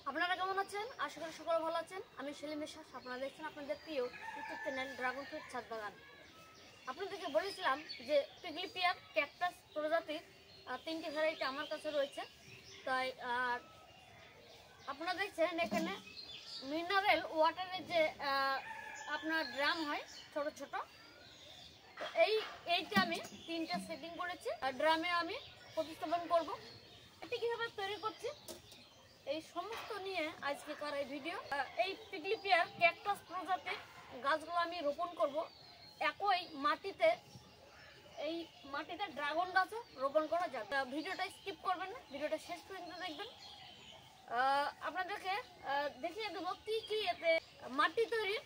আপনারা কেমন আছেন? আশা করি সকলে ভালো আছেন। আমি সেলিম বিশ্বাস, আপনারা দেখছেন আপনাদের প্রিয় ইউটিউব চ্যানেল ড্রাগন ফ্রুট ছাদ বাগান। আপনাদেরকে বলেছিলাম যে পিগলিপিয়ার ক্যাকটাস প্রজাতির 3টি ভ্যারাইটি আমার কাছে রয়েছে। তাই আপনারা দেখছেন এখানে মিনারেল ওয়াটারের যে আপনার ড্রাম হয় ছোট ছোট, তো এইটা আমি 3টা সেটিং করেছি। ড্রামে আমি প্রতিস্থাপন করব। এটি কীভাবে তৈরি করছি এই সমস্ত নিয়ে আজকেকার এই ভিডিও। এই পিগলিপিয়ার ক্যাকটাস প্রজাতির গাছগুলো আমি রোপণ করব একই মাটিতে। এই মাটিতে ড্রাগন গাছও রোপণ করা যাবে। ভিডিওটা স্কিপ করবেন না, ভিডিওটা শেষ পর্যন্ত দেখবেন। আপনাদেরকে দেখিয়ে দেবো কি এতে মাটি তৈরির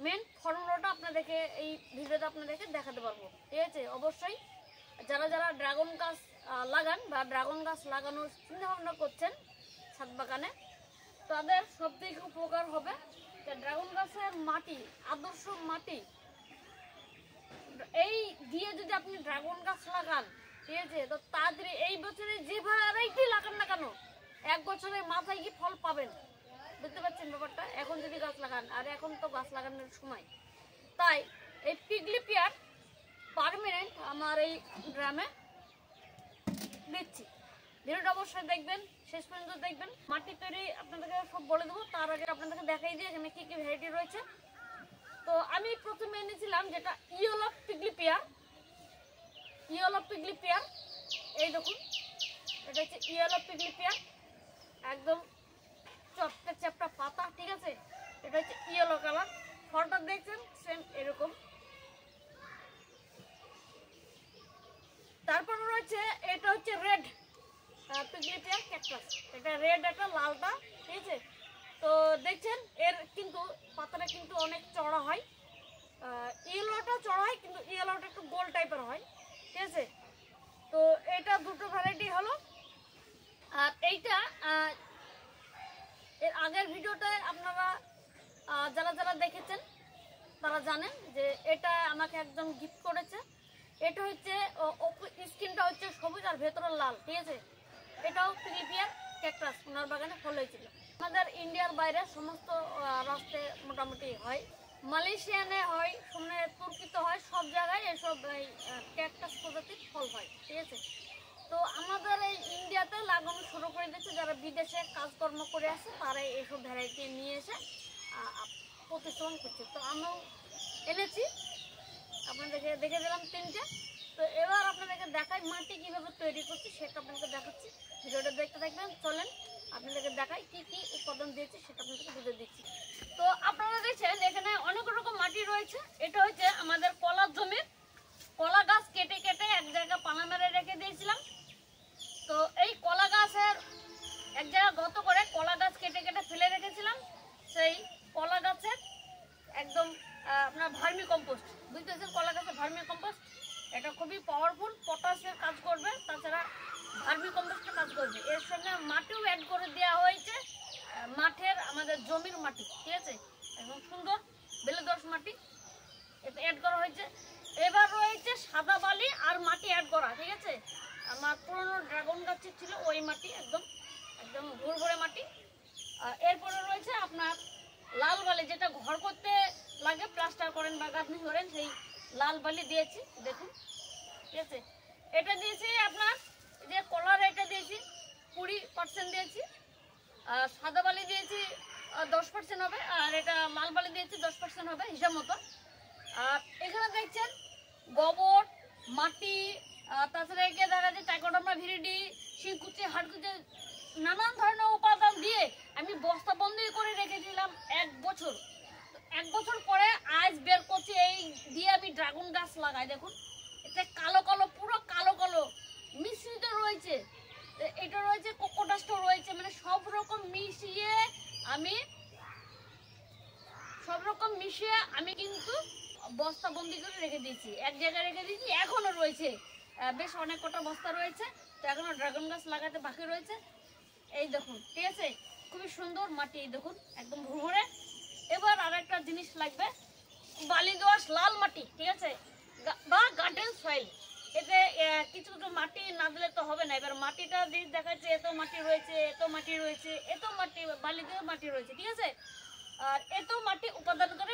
মেন ফর্মুলাটা আপনাদেরকে এই ভিডিওতে আপনাদেরকে দেখাতে পারবো, ঠিক আছে? অবশ্যই যারা ড্রাগন গাছ লাগান বা ড্রাগন গাছ লাগানোর চিন্তা ভাবনা করছেন ছাদ বাগানে, তাদের সব থেকে উপকার হবে। ড্রাগন গাছের মাটি, আদর্শ মাটি এই দিয়ে যদি আপনি ড্রাগন গাছ লাগান, ঠিক আছে, তো তাড়াতাড়ি এই বছরে যে ভ্যারাইটি লাগান না কেন 1 বছরের মাথায় কি ফল পাবেন। বুঝতে পারছেন ব্যাপারটা? এখন যদি গাছ লাগান, আর এখন তো গাছ লাগানোর সময়, তাই এই পিগলিপিয়ার পার্মানেন্ট আমার এই ড্রামে দিচ্ছি। ভিডিওটা অবশ্যই দেখবেন, শেষ পর্যন্ত দেখবেন। মাটি তৈরি আপনাদেরকে সব বলে দেবো, তার আগে আপনাদেরকে দেখাই দিয়ে এখানে কী কী ভ্যারাইটি রয়েছে। তো আমি প্রথমে এনেছিলাম যেটা ইয়েলো পিগলিপিয়ার। এই দেখুন, এটা হচ্ছে ইয়েলো পিগলিপিয়ার, একদম চপটা চ্যাপটা পাতা, ঠিক আছে? এটা হচ্ছে ইয়েলো কালার। ফলটা দেখছেন সেম এরকম। তারপরে রয়েছে এটা হচ্ছে রেড পিগলিপিয়ার ক্যাকটাস। এটা রেড, একটা লালটা, ঠিক আছে? তো দেখছেন এর কিন্তু পাতাটা কিন্তু অনেক চড়া হয়। ইয়েলোটা চড়া হয়, কিন্তু ইয়েলোটা একটু গোল টাইপের হয়, ঠিক আছে? তো এটা দুটো ভ্যারাইটি হলো। আর এইটা এর আগের ভিডিওতে আপনারা যারা দেখেছেন তারা জানেন যে এটা আমাকে একজন গিফট করেছে। এটা হচ্ছে স্কিনটা হচ্ছে সবুজ আর ভেতরে লাল, ঠিক আছে? এটাও পিগলিপিয়ার ক্যাকটাস ওনার বাগানে ফল হয়েছিল। আমাদের ইন্ডিয়ার বাইরে সমস্ত রাষ্ট্রে মোটামুটি হয়, মালয়েশিয়ানে হয়, সামনে তুর্কিতে হয়, সব জায়গায় এসব ক্যাকটাস প্রজাতির ফল হয়, ঠিক আছে? তো আমাদের এই ইন্ডিয়াতে লাগানো শুরু করে দিয়েছে। যারা বিদেশে কাজকর্ম করে আসে তারা এইসব ভ্যারাইটি নিয়ে এসে প্রতিস্থাপন করছে। তো আমিও এনেছি, আপনাদেরকে দেখে দিলাম 3টে। তো এবার আপনাদেরকে দেখাই মাটি কীভাবে তৈরি করছি, সেটা আপনাদেরকে দেখাচ্ছি। ভিডিওটা দেখতে থাকবেন, চলেন আপনাদেরকে দেখাই কি উৎপাদন দিয়েছি সেটা আপনাদেরকে বুঝে দিচ্ছি। তো আপনারা দেখছেন এখানে অনেক রকম মাটি রয়েছে। এটা হচ্ছে আমাদের কলার জমির কলা গাছ কেটে এক জায়গায় পানা মেরে রেখে দিয়েছিলাম। তো এই কলা গাছের এক জায়গায় গত করে কলা গাছ কেটে ফেলে রেখেছিলাম। সেই কলা গাছের একদম আপনার ভার্মি কম্পোস্ট, বুঝতেছেন? কলা গাছের ভার্মি কম্পোস্ট এটা খুবই পাওয়ারফুল, পটাশের কাজ করবে, তাছাড়া ভার্মি কম্পোস্টের কাজ করবে। এর সঙ্গে মাটিও অ্যাড করে দেওয়া হয়েছে, মাঠের আমাদের জমির মাটি, ঠিক আছে? একদম সুন্দর বেলেদোআঁশ মাটি এটা অ্যাড করা হয়েছে। এবার রয়েছে সাদা বালি আর মাটি অ্যাড করা, ঠিক আছে? আমার পুরনো ড্রাগন গাছের ছিল ওই মাটি, একদম ঘুরঘুরে মাটি। এরপরে রয়েছে আপনার লাল বালি, যেটা ঘর করতে লাগে, প্লাস্টার করেন বা গাঁথনি করেন, সেই লাল বালি দিয়েছি, দেখুন, ঠিক আছে? এটা দিয়েছি আপনার যে কলার, এটা দিয়েছি 20% দিয়েছি। সাদা বালি দিয়েছি 10% হবে, আর এটা লাল বালি দিয়েছি 10% হবে হিসাব মতো। আর এখানে দেখছেন গোবর, মাটি, তাছাড়া একে দেখা যায় টাইকোডার্মা ভিরিডি, শিংকুচি, হাড়কুচি, নানান ধরনের উপাদান দিয়ে আমি বস্তা বন্দি করে রেখেছিলাম 1 বছর। 1 বছর পরে আজ বের করছি, এই দিয়ে আমি ড্রাগন গাছ লাগাই। দেখুন এটা কালো পুরো কালো মিশ্রিত রয়েছে। এটা রয়েছে কোকোডাস্টও রয়েছে, মানে সব রকম মিশিয়ে আমি কিন্তু বস্তা বন্দি করে রেখে দিয়েছি, এক জায়গায় রেখে দিয়েছি। এখনো রয়েছে, বেশ অনেক কটা বস্তা রয়েছে। তো এখনো ড্রাগন গাছ লাগাতে বাকি রয়েছে। এই দেখুন, ঠিক আছে? খুবই সুন্দর মাটি, এই দেখুন একদম ঘুরঘুরে। এবার আর একটা জিনিস লাগবে, বালি দোআঁশ লাল মাটি, ঠিক আছে, বা গার্ডেন সয়েল। এতে কিছু কিছু মাটি না দিলে তো হবে না। এবার মাটিটা দিয়ে দেখাচ্ছে এত মাটি রয়েছে, এত মাটি রয়েছে, এত মাটি বালি দিয়ে মাটি রয়েছে, ঠিক আছে। আর এত মাটি উপাদান করে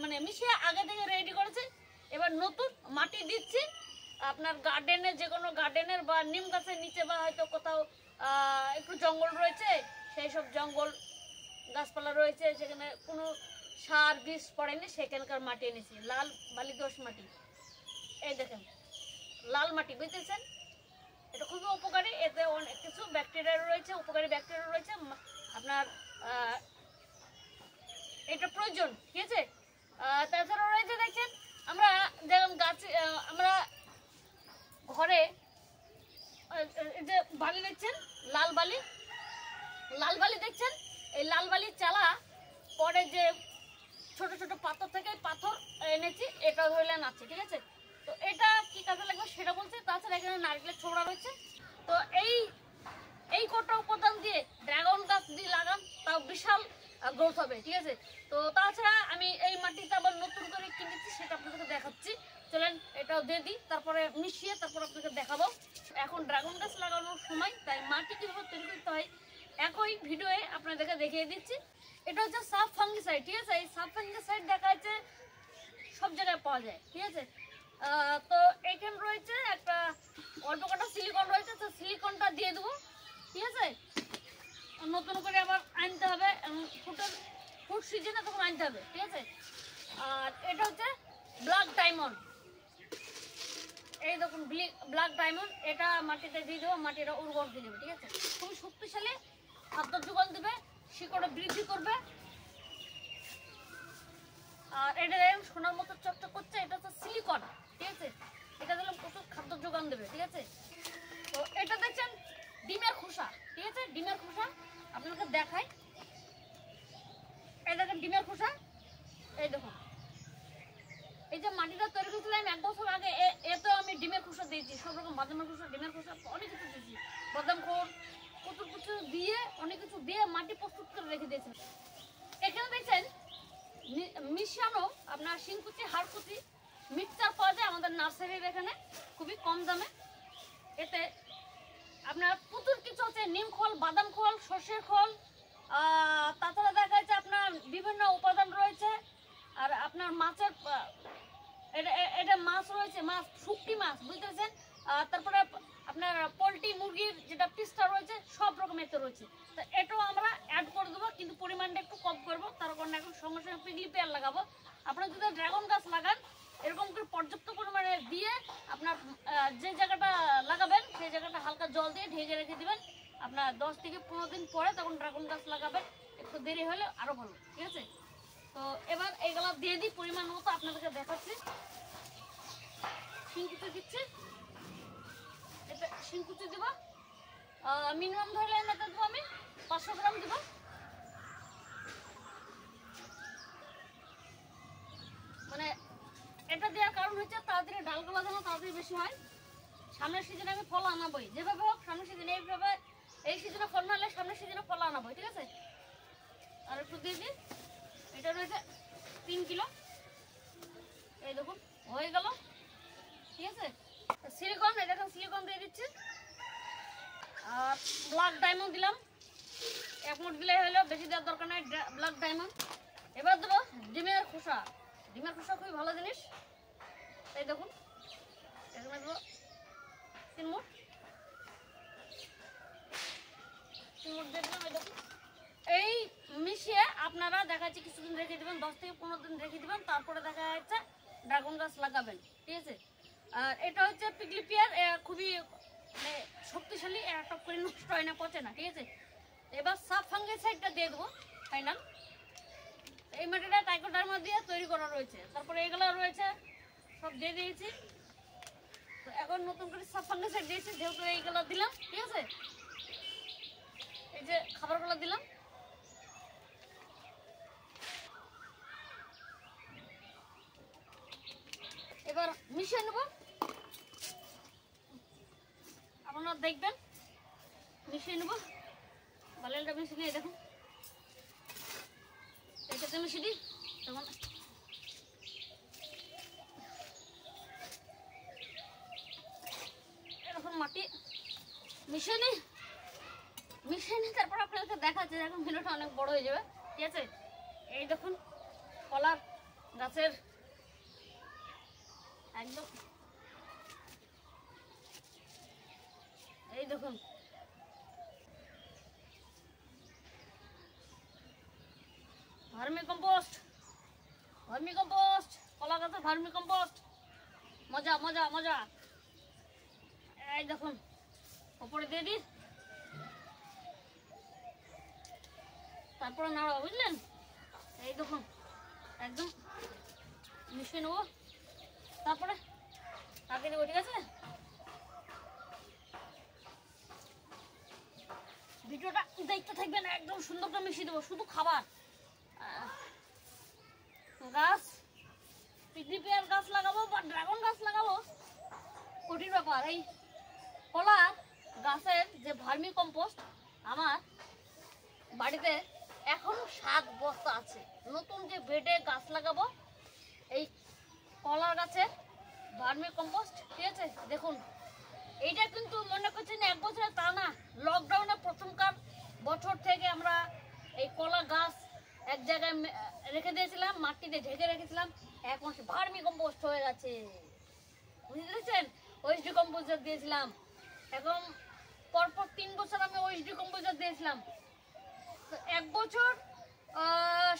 মানে মিশিয়ে আগে থেকে রেডি করেছে। এবার নতুন মাটি দিচ্ছি। আপনার গার্ডেনে, যে কোনো গার্ডেনের বা নিম গাছের নিচে বা হয়তো কোথাও একটু জঙ্গল রয়েছে, সেই সব জঙ্গল গাছপালা রয়েছে যেখানে কোনো সার বীজ পড়েনি, সেখানকার মাটি এনেছি, লাল বালি দোআঁশ মাটি। এই দেখেন লাল মাটি, বুঝতেছেন? এটা খুবই উপকারী, এতে অনেক কিছু ব্যাকটেরিয়া রয়েছে, উপকারী ব্যাকটেরিয়া রয়েছে, আপনার এটা প্রয়োজন, ঠিক আছে। তাছাড়া রয়েছে দেখেন আমরা যেমন গাছ, আমরা ঘরে যে বালি দেখছেন, লাল বালি, লাল বালি দেখছেন, এই লাল বালির চালা পরে যে ছোট ছোট পাথর থেকে পাথর এনেছি, এটা ধরলেন আছে, ঠিক আছে। তো এটা কি কাজে লাগবে সেটা বলছে। তাছাড়া এখানে নারকেলের ছোবড়া রয়েছে। তো এই কটা উপাদান দিয়ে ড্রাগন গাছ দিয়ে লাগান, তাও বিশাল গ্রোথ হবে, ঠিক আছে। তো তাছাড়া আমি এই মাটিটা আবার নতুন করে কিনেছি, সেটা আপনাদেরকে দেখাচ্ছি। চলেন এটাও দিয়ে দিই, তারপরে মিশিয়ে তারপর আপনাকে দেখাবো। এখন ড্রাগন গাছ লাগানোর সময়, তাই মাটি কীভাবে তৈরি করতে হয় একই ভিডিওয়ে আপনাদেরকে দেখিয়ে দিচ্ছি। এটা হচ্ছে সাব ফাঙ্গিসাইড, ঠিক আছে। এই সাব ফাঙ্গিসাইড দেখা যাচ্ছে সব জায়গায় পাওয়া যায়, ঠিক আছে। তো এখানে রয়েছে একটা অল্প কটা সিলিকন রয়েছে, তো সিলিকনটা দিয়ে দেবো, ঠিক আছে। নতুন করে আবার আনতে হবে, ফুড সিজনে তখন আনতে হবে, ঠিক আছে। আর এটা হচ্ছে ব্ল্যাক ডায়মন্ড, এই দেখুন ব্ল্যাক ডায়মন্ড, এটা মাটিতে দিয়ে দেবো, মাটিটা উর্বর দিয়ে দেবে, ঠিক আছে। খুবই শক্তিশালী, খাদ্য যোগান দেবে, শিকড়ে বৃদ্ধি করবে। আর এটা দেখেন সোনার মতো চকচক করছে, এটা হচ্ছে সিলিকন, ঠিক আছে। এটা দিলে প্রচুর খাদ্য যোগান দেবে, ঠিক আছে। তো এটা দেখছেন ডিমের খোসা, ঠিক আছে। ডিমের খোসা আপনাকে দেখাই, এই দেখেন ডিমের খোসা, এই দেখুন এই যে মাটিটা তৈরি করেছিলাম 1 বছর আগে, এতে আমি ডিমের খোসা দিয়েছি, সব রকম বাদামের খোসা, ডিমের খোসা, অনেক কিছু দিয়েছি, বাদাম খোল, প্রচুর কিছু দিয়ে, অনেক কিছু দিয়ে মাটি প্রস্তুত করে রেখে দিয়েছি। এখানে দেখছেন মিশানো আপনার শিংকুচি, হাড়কুচি মিক্সচার পাওয়া যায় আমাদের নার্সারির এখানে খুবই কম দামে। এতে আপনার প্রচুর কিছু আছে, নিম খোল, বাদাম খোল, সর্ষের খোল, তাছাড়া দেখা যাচ্ছে আপনার বিভিন্ন উপাদান রয়েছে। আর আপনার মাছের এটা মাছ রয়েছে, মাছ শুটকি মাছ, বুঝতেছেন। তারপরে আপনার পোলট্রি মুরগির যেটা পিসটা রয়েছে, সব রকম এতে রয়েছে। তো এটাও আমরা অ্যাড করে দেবো, কিন্তু পরিমাণটা একটু কম করবো, তার কারণে এখন সঙ্গে সঙ্গে পিগলি পেয়ার লাগাবো। আপনারা যদি ড্রাগন গাছ লাগান, এরকম করে পর্যাপ্ত পরিমাণে দিয়ে আপনার যে জায়গাটা লাগাবেন সেই জায়গাটা হালকা জল দিয়ে ঢেকে রেখে দেবেন। আপনার 10 থেকে 15 দিন পরে তখন ড্রাগন গাছ লাগাবেন, একটু দেরি হলে আরও ভালো, ঠিক আছে। তো এবার এইগুলো দিয়ে দিই পরিমাণ মতো, আপনাদেরকে দেখাচ্ছি। শিংকুচি দিচ্ছি, এটা শিংকুচি দেব, মিনিমাম ধরলে এটা দেবো আমি 500 গ্রাম দেবো। মানে এটা দেওয়ার কারণ হচ্ছে তাড়াতাড়ি ডালগুলো যেন তাড়াতাড়ি বেশি হয়। সামনের সিজনে আমি ফল আনাবই, যেভাবে হোক সামনের সিজনে, এইভাবে এই সিজনে ফল না হলে সামনের সিজনে ফল আনাবই, ঠিক আছে। আর একটু দিয়ে দিই, এটা রয়েছে 3 কিলো, এই দেখুন হয়ে গেল, ঠিক আছে। সিলিকন, এটা সিলিকন দিয়ে দিচ্ছি। আর ব্ল্যাক ডায়মন্ড দিলাম, 1 মুঠ দিলে হলো, বেশি দেওয়ার দরকার নাই, ব্ল্যাক ডায়মন্ড। এবার দেবো ডিমের খোসা, ডিমের খোসা খুবই ভালো জিনিস, এই দেখুন এখানে দেবো 3 মুঠ, 3 মুঠ দিয়ে দিলাম, এই দেখুন। এই মিশিয়ে আপনারা দেখা যাচ্ছে কিছুদিন রেখে দেবেন, 10 থেকে 15 দিন রেখে দেবেন, তারপরে দেখা যাচ্ছে ড্রাগন গাছ লাগাবেন, ঠিক আছে। আর এটা হচ্ছে পিগলি পেয়ার, খুবই শক্তিশালী, টপ করে নষ্ট হয় না, পচে না, ঠিক আছে। এবার সাব ফাঙ্গিসাইডটা দিয়ে দেবো ফাইনাল। এই মাটিটা ট্রাইকোডার্মা দিয়ে তৈরি করা রয়েছে, তারপরে এগুলো রয়েছে সব দিয়ে দিয়েছি। তো এখন নতুন করে সাব ফাঙ্গিসাইড দিয়েছি, যেহেতু এইগুলো দিলাম, ঠিক আছে। এই যে খাবারগুলো দিলাম, এবার মিশিয়ে নেব, আপনারা দেখবেন মিশিয়ে নেব, বালিটা মিশিয়ে নিয়ে দেখুন, এটাতে মিশিয়ে দিই তখন মাটি মিশিয়ে নিই, তারপর আপনাদেরকে দেখাচ্ছে। এখন ভিডিওটা অনেক বড় হয়ে যাবে, ঠিক আছে। এই দেখুন কলার গাছের একদম, এই দেখুন ভার্মি কম্পোস্ট, কলা গাছের ভার্মি কম্পোস্ট, মজা মজা মজা। এই দেখুন উপরে দিয়ে দিই, তারপরে নাড়া, বুঝলেন। এই দেখুন একদম মিশিয়ে নেবো, তারপরে আগে দেবো, ঠিক আছে। ভিডিওটা দেখতে থাকবেন, একদম সুন্দর করে মিশিয়ে দেবো। শুধু খাবার গাছ, পিকনি পেয়ার গাছ লাগাবো বা ড্রাগন গাছ লাগাবো, কঠিন ব্যাপার। এই কলা গাছের যে ভার্মি কম্পোস্ট আমার বাড়িতে এখনো 7 বস্তা আছে। নতুন যে বেডে গাছ লাগাবো, এই কলার গাছের ভার্মি কম্পোস্ট, ঠিক আছে। দেখুন এইটা কিন্তু মনে করছেন 1 বছরে, তা না। লকডাউনে প্রথমকার বছর থেকে আমরা এই কলা গাছ এক জায়গায় রেখে দিয়েছিলাম, মাটিতে ঢেকে রেখেছিলাম। 1 মাসে ভার্মি কম্পোস্ট হয়ে গেছে, বুঝতে পেরেছেন। ওএসডি কম্পোস্টার দিয়েছিলাম। এখন পরপর 3 বছর আমি ওএসডি কম্পোস্টার দিয়েছিলাম। তো 1 বছর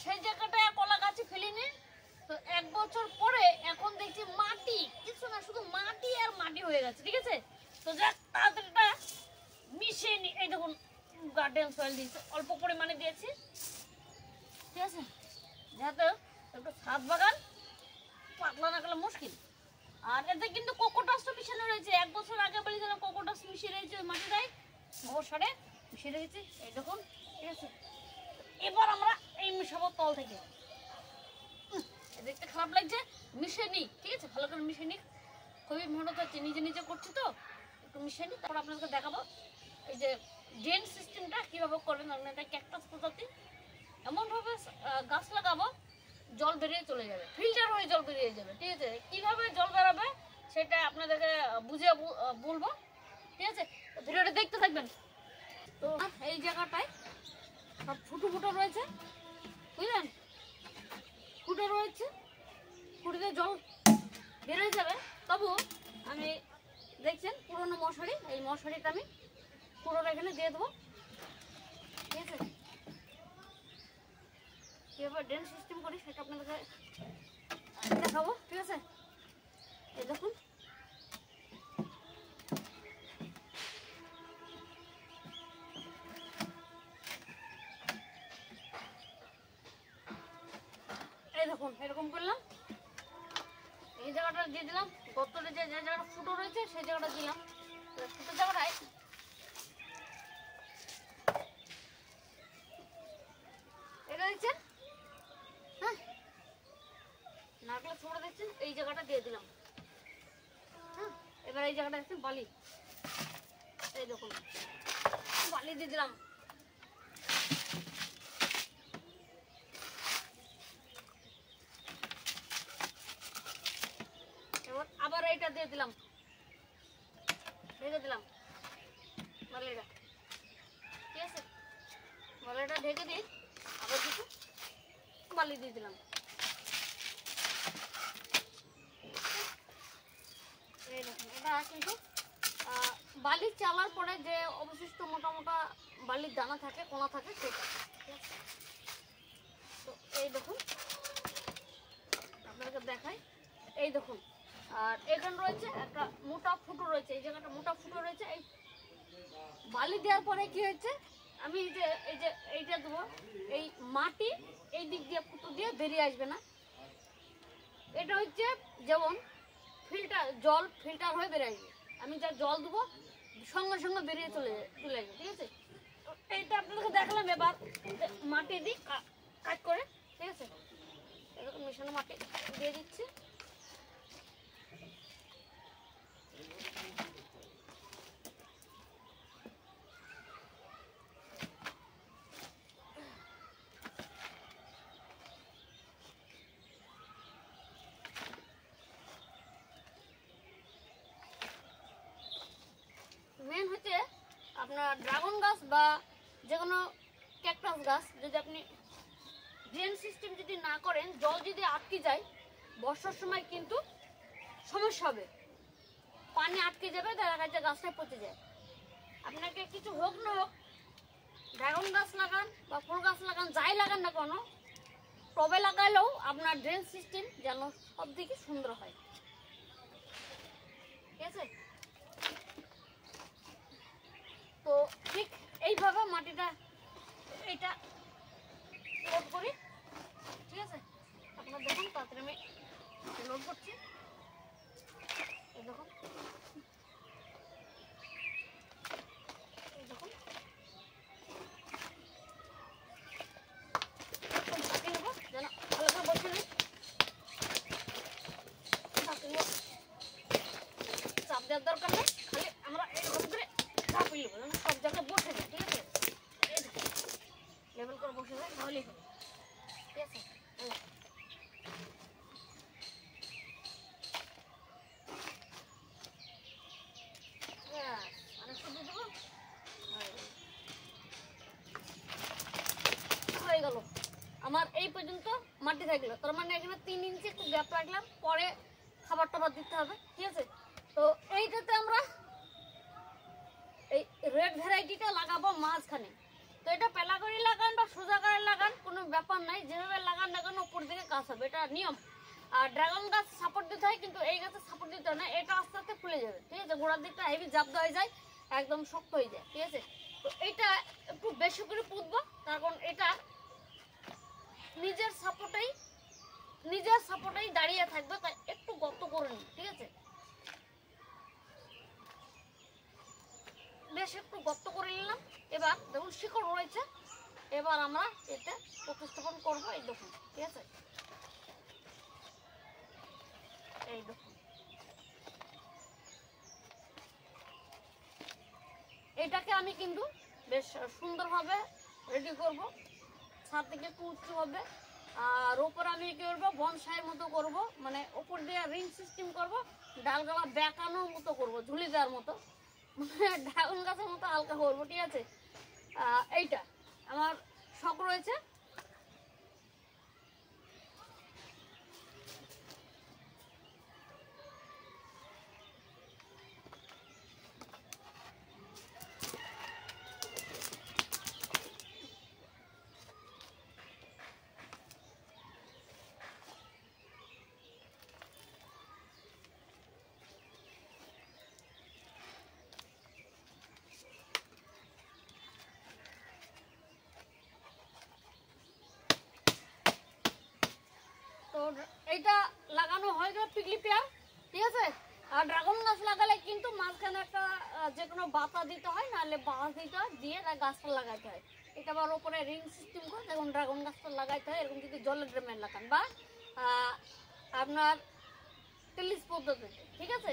সেই জায়গাটায় কলা গাছে ফেলিনি। তো 1 বছর পরে এখন দেখছি মাটি, কিছু না, শুধু মাটি আর মাটি হয়ে গেছে, ঠিক আছে। তো যাক, তাড়াতাড়িটা মিশিয়ে নি। এই দেখুন গার্ডেন সয়েল দিয়েছি, অল্প পরিমাণে দিয়েছি, ঠিক আছে, যাতে একটু ছাদ বাগান পাতলা না করলে মুশকিল। আর এতে কিন্তু কোকোডাস্টও মিশানো রয়েছে। 1 বছর আগে বলেছিলাম কোকোডাস্ট মিশিয়ে রয়েছে ওই মাটিটাই, গোবর সারে মিশিয়ে রেখেছি। এই দেখুন, ঠিক আছে। এবার আমরা এই মিশাবো তল থেকে। দেখতে খারাপ লাগছে, মিশিয়ে নিই, ঠিক আছে, ভালো করে মিশিয়ে নিই। খুবই মেহনত হচ্ছে, নিজে নিজে করছি তো, একটু মিশিয়ে নিই। তারপর আপনাদেরকে দেখাবো এই যে ড্রেন সিস্টেমটা কীভাবে করবেন। এটা ক্যাকটাস প্রজাতি, এমনভাবে গাছ লাগাবো জল বেরিয়ে চলে যাবে, ফিল্টার হয়ে জল বেরিয়ে যাবে, ঠিক আছে। কীভাবে জল বেরোবে সেটা আপনাদেরকে বুঝিয়ে বলবো, ঠিক আছে। ভিডিওটা দেখতে থাকবেন। তো এই জায়গাটায় সব ফুটো রয়েছে, বুঝলেন, ফুটো রয়েছে, ফুটোতে জল বেরোয় যাবে। তবু আমি দেখছেন পুরোনো মশারি, এই মশারিটা আমি পুরোটা এখানে দিয়ে দেবো, ঠিক আছে। কীভাবে ড্রেন সিস্টেম করি সেটা আপনাদেরকে দেখাবো, ঠিক আছে। এই দেখুন এরকম করলাম। এই জায়গাটা দিয়ে দিলাম, গর্তটা যে জায়গাটা ফুটো রয়েছে সেই জায়গাটা দিলাম। ফুটো জায়গাটায় এটা দেখছেন, হ্যাঁ, নারকেল ছোড়া দেখছেন, এই জায়গাটা দিয়ে দিলাম। হ্যাঁ, এবার এই জায়গাটা দেখছেন বালি, এই দেখুন বালি দিয়ে দিলাম। আবার এইটা দিয়ে দিলাম, ঢেকে দিলাম বালিটা, ঠিক আছে। বালিটা ঢেকে দিই, আবার কিছু বালি দিয়ে দিলাম। এই দেখুন, এটা কিন্তু বালি চালার পরে যে অবশিষ্ট মোটা মোটা বালির দানা থাকে, কোনা থাকে, সেটা, ঠিক আছে। তো এই দেখুন আপনাদেরকে দেখাই, এই দেখুন। আর এখানে রয়েছে একটা মোটা ফুটো রয়েছে, এই জায়গাটা মোটা ফুটো রয়েছে। এই বালি দেওয়ার পরে কি হয়েছে, আমি এইটা দেবো, এই মাটি এই দিক দিয়ে ফুটো দিয়ে বেরিয়ে আসবে না। এটা হচ্ছে যেমন জল ফিল্টার হয়ে বেরিয়ে আসবে। আমি যা জল দেবো সঙ্গে সঙ্গে বেরিয়ে চলে আসবে, ঠিক আছে। এইটা আপনাদেরকে দেখালাম। এবার মাটি দিই কাজ করে, ঠিক আছে। এরকম মেশানো মাটি দিয়ে দিচ্ছি। আপনার ড্রাগন গাছ বা যে কোনো ক্যাকটাস গাছ যদি আপনি ড্রেন সিস্টেম যদি না করেন, জল যদি আটকে যায় বর্ষার সময় কিন্তু সমস্যা হবে, পানি আটকে যাবে, দেখা যাচ্ছে গাছটা পচে যায়। আপনাকে কিছু হোক না হোক, ড্রাগন গাছ লাগান বা ফুল গাছ লাগান, যাই লাগান না কেন, টবে লাগালেও আপনার ড্রেন সিস্টেম যেন সব দিকে সুন্দর হয়। ঠিক আছে, তো ঠিক এইভাবে মাটিটা এটা লোড করি। ঠিক আছে, আপনার দেখুন তাড়াতাড়ি আমি লোড করছি। এই দেখুন, এই দেখুন যেন হালকা বসে নেই, চাপ দেওয়ার দরকার নেই, খালি আমরা এরকম করে চাপিয়ে নেবো যেন সব জায়গায় বসে যায়। ঠিক আছে, লেভেল করে বসে যায়, তাহলেই হবে। ঠিক আছে, হয়ে গেল আমার এই পর্যন্ত মাটি থাকলো। তার মানে এখানে 3 ইঞ্চি একটু গ্যাপ রাখলাম, পরে খাবার টাবার দিতে হবে। ঠিক আছে, তো এইটাতে আমরা এই রেড ভ্যারাইটিটা লাগাবো মাঝখানে। তো এটা পেলা করে লাগান বা সোজা করে লাগান, কোনো ব্যাপার নাই, যেভাবে লাগান না কেন উপর দিকে গাছ হবে, এটা নিয়ম। আর ড্রাগন গাছ সাপোর্ট দিতে হয়, কিন্তু এই গাছে সাপোর্ট দিতে হয় না, এটা আস্তে আস্তে ফুলে যাবে। ঠিক আছে, গোড়ার দিকটা হেভি জাপ দেওয়া যায়, একদম শক্ত হয়ে যায়। ঠিক আছে, তো এটা একটু বেশি করে পুঁতবো, কারণ এটা নিজের সাপোর্টেই দাঁড়িয়ে থাকবে, তাই একটু গর্ত করে নিন। ঠিক আছে, বেশ একটু গর্ত করে নিলাম। এবার দেখুন শিকড় রয়েছে, এবার আমরা এতে প্রতিস্থাপন করবো। এই দেখুন, ঠিক আছে, এই দেখুন এটাকে আমি কিন্তু বেশ সুন্দরভাবে রেডি করব, ছাদ থেকে একটু উঁচু হবে, আর ওপর আমি কি করবো বনসাইয়ের মতো করব, মানে ওপর দিয়ে রিং সিস্টেম করব, ডালগালা বেঁকানোর মতো করব, ঝুলি দেওয়ার মতো, মানে ড্রাগন গাছের মতো হালকা করবো। ঠিক আছে, এইটা আমার শখ রয়েছে। তো এইটা লাগানো হয়ে গেল পিগলি পেয়ার। ঠিক আছে, আর ড্রাগন গাছ লাগালে কিন্তু মাঝখানে একটা যে কোনো বাতা দিতে হয়, নাহলে বাঁশ দিতে হয়, দিয়ে গাছটা লাগাইতে হয়। এটা আবার ওপরে রিং সিস্টেম করে দেখুন ড্রাগন গাছটা লাগাইতে হয়, এরকম যদি জলের ড্রামে লাগান বা আপনার টেলিস পদ্ধতিতে। ঠিক আছে,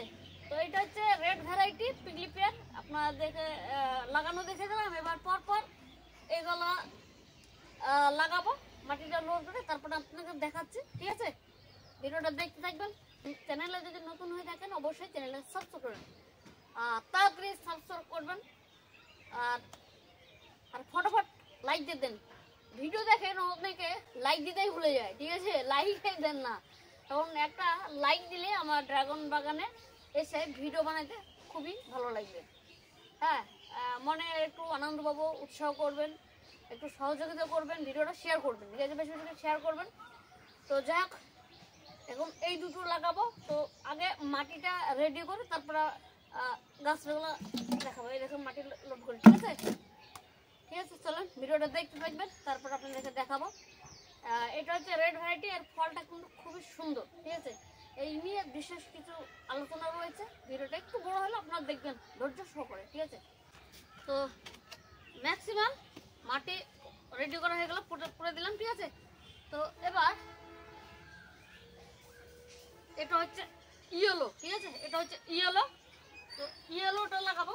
তো এটা হচ্ছে রেড ভ্যারাইটি পিগলি পেয়ার, আপনার দেখে লাগানো দেখে দিলাম। এবার পর এগুলো লাগাবো, মাটিটা লোড করে, তারপরে আপনাকে দেখাচ্ছি। ঠিক আছে, ভিডিওটা দেখতে থাকবেন। চ্যানেলে যদি নতুন হয়ে থাকেন অবশ্যই চ্যানেলে সাবস্ক্রাইব করবেন, তাড়াতাড়ি সাবস্ক্রাইব করবেন, আর ফটাফট লাইক দিয়ে দেন। ভিডিও দেখেন অনেকে লাইক দিতেই ভুলে যায়। ঠিক আছে, লাইক দেন না, কারণ একটা লাইক দিলে আমার ড্রাগন বাগানে এসে ভিডিও বানাইতে খুবই ভালো লাগবে। হ্যাঁ, মনে একটু আনন্দ পাবো, উৎসাহ করবেন, একটু সহযোগিতা করবেন, ভিডিওটা শেয়ার করবেন। ঠিক আছে, বেশি বেশি শেয়ার করবেন। তো যাক, এখন এই দুটো লাগাবো, তো আগে মাটিটা রেডি করে তারপরে গাছগুলো দেখাবো। এই দেখুন মাটি লোড করে। ঠিক আছে, ঠিক আছে, চলেন ভিডিওটা দেখতে থাকবেন, তারপর আপনাদেরকে দেখাবো। এটা হচ্ছে রেড ভ্যারাইটি, এর ফলটা কিন্তু খুবই সুন্দর। ঠিক আছে, এই নিয়ে বিশেষ কিছু আলোচনা রয়েছে, ভিডিওটা একটু বড় হলে আপনারা দেখবেন ধৈর্য সহকারে। ঠিক আছে, তো ম্যাক্সিমাম মাটি রেডি করা হয়ে গেল, পুরে দিলাম। ঠিক আছে, তো এবার এটা হচ্ছে ইয়েলো। ঠিক আছে, এটা হচ্ছে ইয়েলো, তো ইয়েলোটা লাগাবো।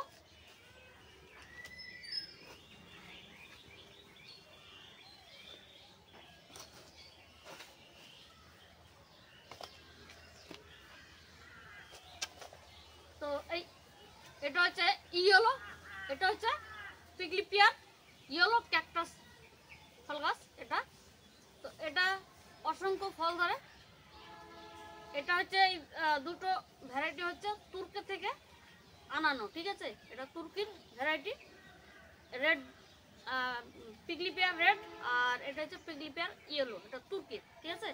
তো এই এটা হচ্ছে ইয়েলো, এটা হচ্ছে পিগলি পিয়ার ইয়েলো ক্যাকটাস ফল গাছ এটা। তো এটা অসংখ্য ফল ধরে। এটা হচ্ছে এই দুটো ভ্যারাইটি হচ্ছে তুর্কি থেকে আনানো, ঠিক আছে। এটা তুর্কির ভ্যারাইটি, রেড পিগলি পেয়ার রেড, আর এটা হচ্ছে পিগলি পেয়ার ইয়েলো, এটা তুর্কির, ঠিক আছে।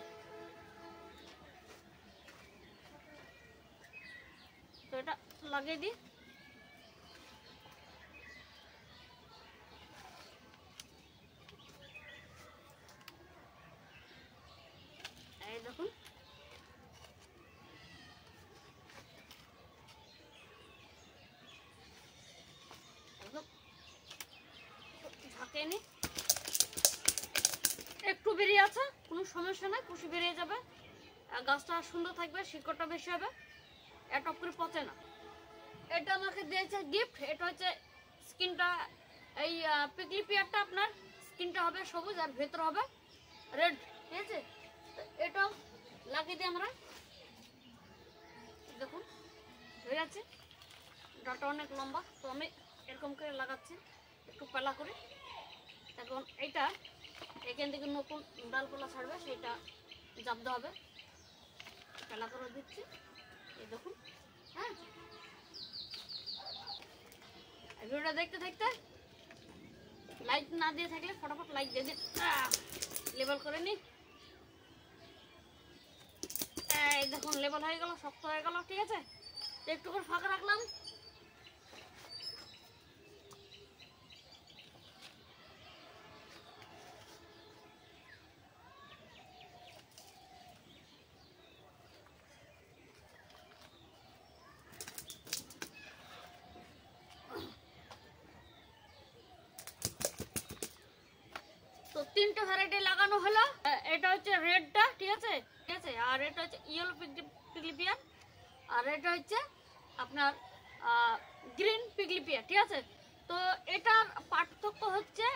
তো এটা লাগিয়ে দিই। এই দেখুন ঝাঁকে নি, একটু বেরিয়ে আছে, কোনো সমস্যা নাই, কুশি বেরিয়ে যাবে, গাছটা সুন্দর থাকবে, শিকড়টা বেশি হবে, এটা করে পচে না। এটা আমাকে দিয়েছে গিফট। এটা হচ্ছে স্কিনটা, এই পিগলি পিয়ারটা আপনার স্কিনটা হবে সবুজ আর ভেতর হবে রেড, ঠিক আছে। এটাও লাগিয়ে দিই আমরা। দেখুন হয়ে যাচ্ছে, ডাটা অনেক লম্বা, তো আমি এরকম করে লাগাচ্ছি একটু পালা করে। এখন এইটা এখান থেকে নতুন ডালপালা ছাড়বে, সেটা জাপতে হবে, পালা করে দিচ্ছি। এই দেখুন, হ্যাঁ, ভিডিওটা দেখতে দেখতে লাইক না দিয়ে থাকলে ফটাফট লাইক দিয়ে দিন, লেবেল করে নি। এই দেখুন লেবেল হয়ে গেল, শক্ত হয়ে গেল, ঠিক আছে। একটু করে ফাঁকা রাখলাম। তো তিনটে ভ্যারাইটি লাগানো হলো। এটা হচ্ছে রেডটা, ঠিক আছে, ঠিক আছে, আর এটা হচ্ছে ইয়েলো পিগলি পিয়ার, আর এটা হচ্ছে আপনার গ্রিন পিগলি পিয়ার, ঠিক আছে। তো এটার পার্থক্য হচ্ছে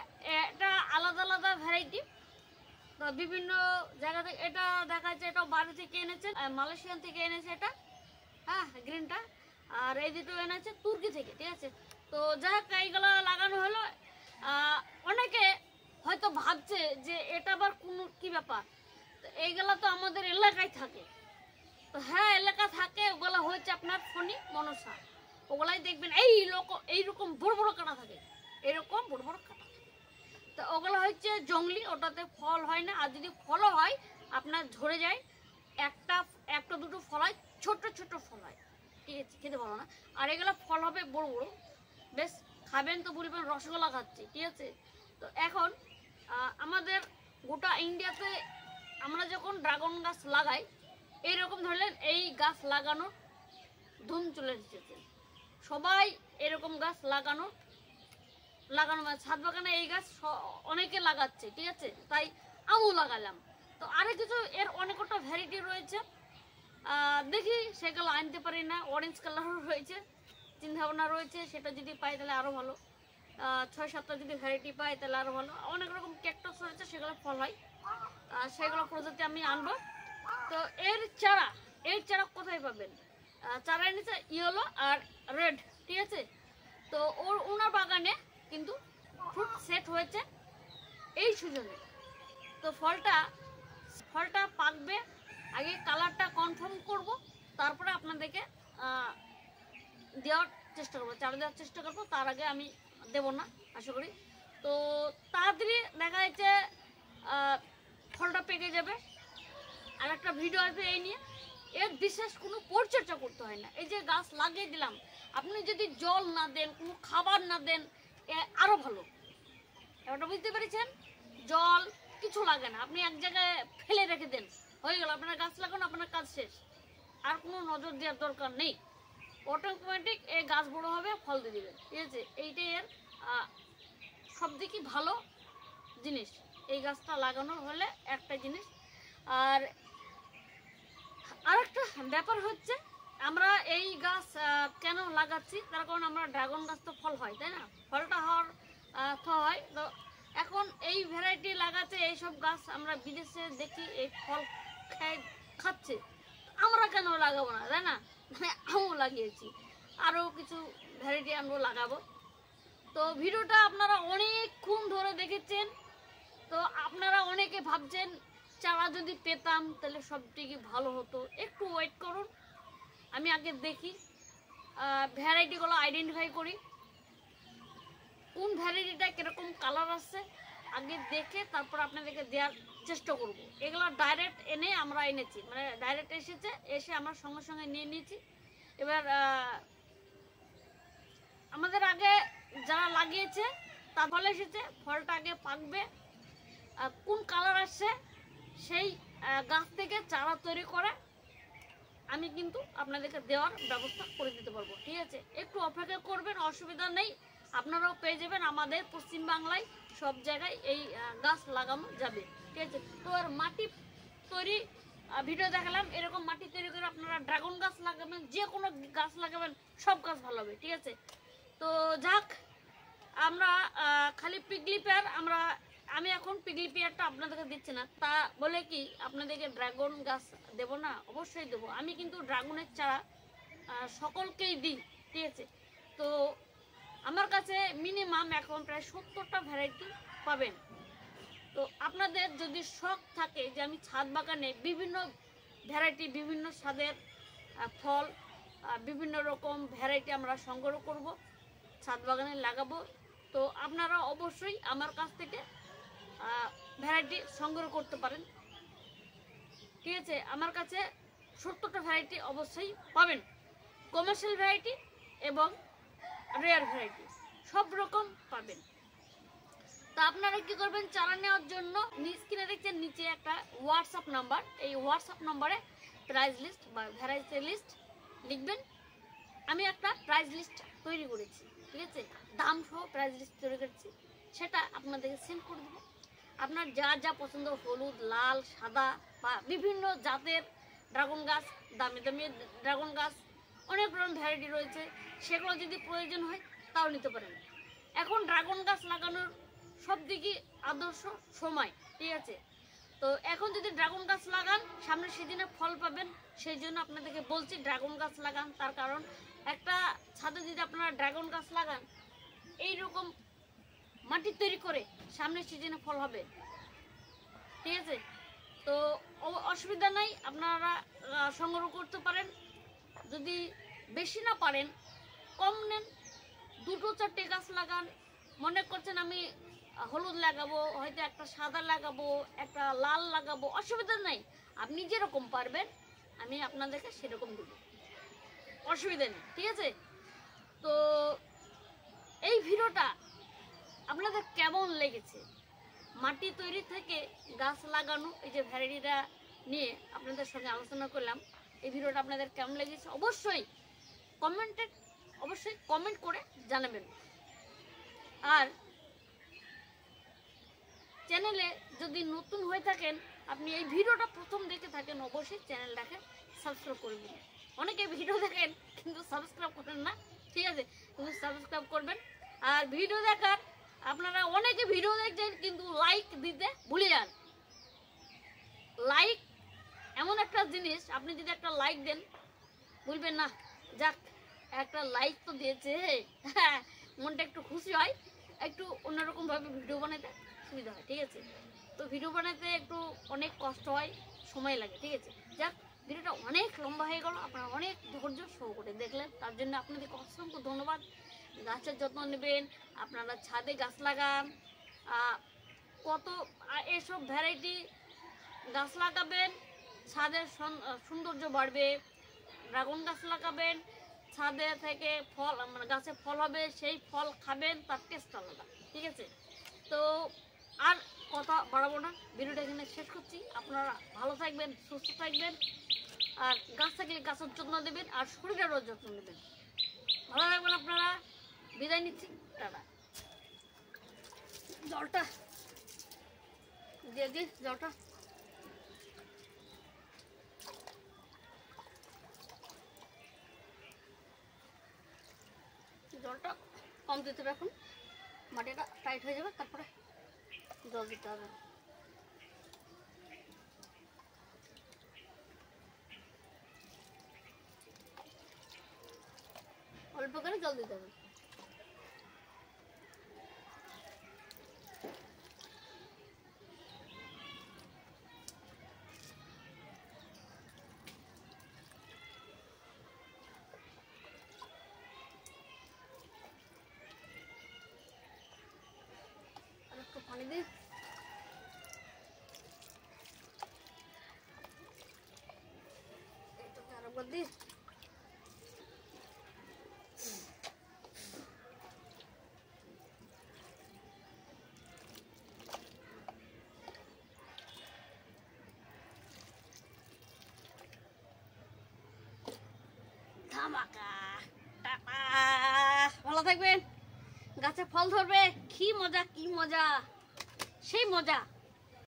এটা আলাদা আলাদা ভ্যারাইটি। তো বিভিন্ন জায়গা থেকে এটা দেখা যাচ্ছে, এটা বাইরে থেকে এনেছে, মালয়েশিয়ান থেকে এনেছে এটা, হ্যাঁ, গ্রিনটা। আর এই দুটো এনেছে তুর্কি থেকে, ঠিক আছে। তো যাই হোক, এইগুলো লাগানো হলো। অনেকে হয়তো ভাবছে যে এটা আবার কোনো কি ব্যাপার, তো এইগুলা তো আমাদের এলাকায় থাকে। তো হ্যাঁ, এলাকা থাকে, ওগুলা হচ্ছে আপনার ফণি মনসা, ওগুলাই দেখবেন এইরকম বড় বড় কাটা থাকে, এরকম বড় বড় কাটা থাকে। তো ওগুলো হচ্ছে জঙ্গলি, ওটাতে ফল হয় না, আর যদি ফলও হয় আপনার ঝরে যায়, একটা দুটো ফল হয়, ছোট ছোট ফল হয়, ঠিক আছে, খেতে পারো না। আর এগুলো ফল হবে বড় বড়, বেশ খাবেন তো বলবেন রসগোল্লা খাচ্ছি, ঠিক আছে। তো এখন আমাদের গোটা ইন্ডিয়াতে আমরা যখন ড্রাগন গাছ লাগাই, এইরকম ধরলেন এই গাছ লাগানোর ধুম চলে এসেছে, সবাই এরকম গাছ লাগানো মানে ছাদ বাগানে এই গাছ অনেকে লাগাচ্ছে, ঠিক আছে, তাই আমিও লাগালাম। তো আরো কিছু এর অনেকটা ভ্যারাইটি রয়েছে, দেখি সেগুলো আনতে পারি না। অরেঞ্জ কালারও রয়েছে, চিন্তা ভাবনা রয়েছে, সেটা যদি পাই তাহলে আরো ভালো। 6-7টা যদি ভ্যারাইটি পাই তাহলে আরো ভালো। অনেক রকম ক্যাকটাস রয়েছে, সেগুলো ফল হয়, সেগুলো প্রজাতি আমি আনবো। তো এর চারা কোথায় পাবেন? চারা এনেছে ইয়েলো আর রেড, ঠিক আছে। তো ওনার বাগানে কিন্তু ফ্রুট সেট হয়েছে এই সিজনে। তো ফলটা পাকবে, আগে কালারটা কনফার্ম করব, তারপরে আপনাদেরকে দেওয়ার চেষ্টা করবো, চারা দেওয়ার চেষ্টা করবো। তার আগে আমি দেব না আশা করি। তো তাড়াতাড়ি দেখা যাচ্ছে ফলটা পেকে যাবে, আর একটা ভিডিও আসবে এই নিয়ে। এর বিশেষ কোনো পরিচর্যা করতে হয় না, এই যে গাছ লাগিয়ে দিলাম, আপনি যদি জল না দেন, কোনো খাবার না দেন, আরও ভালো। এবারটা বুঝতে পেরেছেন? জল কিছু লাগে না, আপনি এক জায়গায় ফেলে রেখে দেন, হয়ে গেল আপনার গাছ লাগানো, আপনার কাজ শেষ, আর কোনো নজর দেওয়ার দরকার নেই। অটোমেটিক এই গাছ বড় হবে, ফল দিয়ে দেবে, ঠিক আছে। এইটাই এর সব থেকে ভালো জিনিস, এই গাছটা লাগানো হলে একটা জিনিস। আর আরেকটা ব্যাপার হচ্ছে, আমরা এই গাছ কেন লাগাচ্ছি, তার কারণ আমরা ড্রাগন গাছ তো ফল হয়, তাই না, ফলটা হওয়ার হয়। তো এখন এই ভ্যারাইটি লাগাচ্ছে, এইসব গাছ আমরা বিদেশে দেখি এই ফল খাচ্ছে, আমরা কেন লাগাবো না, তাই না। আমিও লাগিয়েছি, আরও কিছু ভ্যারাইটি আমরা লাগাবো। তো ভিডিওটা আপনারা অনেকক্ষণ ধরে দেখেছেন। তো আপনারা অনেকে ভাবছেন চারা যদি পেতাম তাহলে সবথেকে ভালো হতো। একটু ওয়েট করুন, আমি আগে দেখি ভ্যারাইটিগুলো আইডেন্টিফাই করি, কোন ভ্যারাইটিটা কীরকম কালার আসছে আগে দেখে তারপর আপনাদেরকে দেওয়ার চেষ্টা করব। এগুলো ডাইরেক্ট এনে আমরা এনেছি, মানে ডাইরেক্ট এসে আমরা সঙ্গে সঙ্গে নিয়ে নিয়েছি। এবার আমাদের আগে যারা লাগিয়েছে তার ফল এসেছে, ফলটা আগে পাকবে, কোন কালার আসছে সেই গাছ থেকে চারা তৈরি করে আমি কিন্তু আপনাদেরকে দেওয়ার ব্যবস্থা করে দিতে পারবো। ঠিক আছে, একটু অপেক্ষা করবেন, অসুবিধা নেই, আপনারাও পেয়ে যাবেন। আমাদের পশ্চিমবাংলায় সব জায়গায় এই গাছ লাগানো যাবে। ঠিক আছে, তো আর মাটি তৈরি ভিডিও দেখালাম, এরকম মাটি তৈরি করে আপনারা ড্রাগন গাছ লাগাবেন, যে কোনো গাছ লাগাবেন, সব গাছ ভালো হবে। ঠিক আছে, তো যাক, আমরা খালি পিগলি পেয়ার আমি এখন পিগলি পেয়ারটা আপনাদেরকে দিচ্ছি না, তা বলে কি আপনাদেরকে ড্রাগন গাছ দেব না? অবশ্যই দেবো। আমি কিন্তু ড্রাগনের চারা সকলকেই দিই। ঠিক আছে, তো আমার কাছে মিনিমাম এখন প্রায় 70টা ভ্যারাইটি পাবেন। তো আপনাদের যদি শখ থাকে যে আমি ছাদ বাগানে বিভিন্ন ভ্যারাইটি, বিভিন্ন স্বাদের ফল, বিভিন্ন রকম ভ্যারাইটি আমরা সংগ্রহ করব, ছাদ বাগানে লাগাবো, তো আপনারা অবশ্যই আমার কাছ থেকে ভ্যারাইটি সংগ্রহ করতে পারেন। ঠিক আছে, আমার কাছে 70টা ভ্যারাইটি অবশ্যই পাবেন, কমার্শিয়াল ভ্যারাইটি এবং রেয়ার ভ্যারাইটি সব রকম পাবেন। তা আপনারা কি করবেন, চারা নেওয়ার জন্য স্ক্রিনে দেখছেন নিচে একটা হোয়াটসঅ্যাপ নাম্বার, এই হোয়াটসঅ্যাপ নাম্বারে প্রাইস লিস্ট বা ভ্যারাইটি লিস্ট লিখবেন। আমি একটা প্রাইস লিস্ট তৈরি করেছি, ঠিক আছে, দাম সহ প্রাইস লিস্ট তৈরি করেছি, সেটা আপনাদেরকে সেন্ড করে দেবো। আপনার যা যা পছন্দ, হলুদ, লাল, সাদা বা বিভিন্ন জাতের ড্রাগন গাছ, দামি দামি ড্রাগন গাছ, অনেক রকম ভ্যারাইটি রয়েছে, সেগুলো যদি প্রয়োজন হয় তাও নিতে পারেন। এখন ড্রাগন গাছ লাগানোর সব দিকে আদর্শ সময়। ঠিক আছে, তো এখন যদি ড্রাগন গাছ লাগান সামনের সিজনে ফল পাবেন, সেই জন্য আপনাদেরকে বলছি ড্রাগন গাছ লাগান। তার কারণ একটা ছাদে যদি আপনারা ড্রাগন গাছ লাগান, এইরকম মাটি তৈরি করে সামনের সিজনে ফল হবে। ঠিক আছে, তো অসুবিধা নাই, আপনারা সংগ্রহ করতে পারেন। যদি বেশি না পারেন কম নেন, 2-4টে গাছ লাগান। মনে করছেন আমি হলুদ লাগাবো, হয়তো একটা সাদা লাগাবো, একটা লাল লাগাবো, অসুবিধা নাই, আপনি যেরকম পারবেন আমি আপনাদেরকে সেরকম দেবো, অসুবিধা নেই। ঠিক আছে, তো এই ভিডিওটা আপনাদের কেমন লেগেছে? মাটি তৈরি থেকে গাছ লাগানো, এই যে ভ্যারাইটিটা নিয়ে আপনাদের সঙ্গে আলোচনা করলাম, এই ভিডিওটা আপনাদের কেমন লেগেছে অবশ্যই কমেন্ট করে জানাবেন। আর চ্যানেলে যদি নতুন হয়ে থাকেন, আপনি এই ভিডিওটা প্রথম দেখে থাকেন, অবশ্যই চ্যানেলটাকে সাবস্ক্রাইব করবেন। অনেকে ভিডিও দেখেন কিন্তু সাবস্ক্রাইব করেন না, ঠিক আছে, কিন্তু সাবস্ক্রাইব করবেন। আর ভিডিও দেখার আপনারা অনেকে ভিডিও দেখছেন কিন্তু লাইক দিতে ভুলে যান। লাইক এমন একটা জিনিস, আপনি যদি একটা লাইক দেন বলবেন না যাক একটা লাইক তো দিয়েছে, মনটা একটু খুশি হয়, একটু অন্যরকমভাবে ভিডিও বানাতে সুবিধা হয়। ঠিক আছে, তো ভিডিও বানাতে একটু অনেক কষ্ট হয়, সময় লাগে। ঠিক আছে, যাক ভিডিওটা অনেক লম্বা হয়ে গেল, আপনারা অনেক ধৈর্য সহকারে দেখলেন, তার জন্য আপনাদেরকে অসংখ্য ধন্যবাদ। গাছের যত্ন নেবেন, আপনারা ছাদে গাছ লাগান, কত এসব ভ্যারাইটি গাছ লাগাবেন, ছাদের সৌন্দর্য বাড়বে। ড্রাগন গাছ লাগাবেন, ছাদে থেকে ফল, মানে গাছে ফল হবে, সেই ফল খাবেন, তার টেস্ট আলাদা। ঠিক আছে, তো আর কথা বাড়াবো না, ভিডিওটা এখানে শেষ করছি। আপনারা ভালো থাকবেন, সুস্থ থাকবেন, আর গাছ থাকলে গাছের যত্ন দেবেন, আর শরীরেরও যত্ন নেবেন। ভালো থাকবেন আপনারা, বিদায় নিচ্ছি, টাটা। জলটা দিয়ে দিই, জলটা কম দিতে হবে, এখন মাটিটা টাইট হয়ে যাবে, তারপরে জল দিতে হবে। অল্প করে জল দিতে হবে। পানি দি এইটাকে আরেকবার দি ভালো থাকবেন। গাছে ফল ধরবে, কি মজা কি মজা, সেই মজা।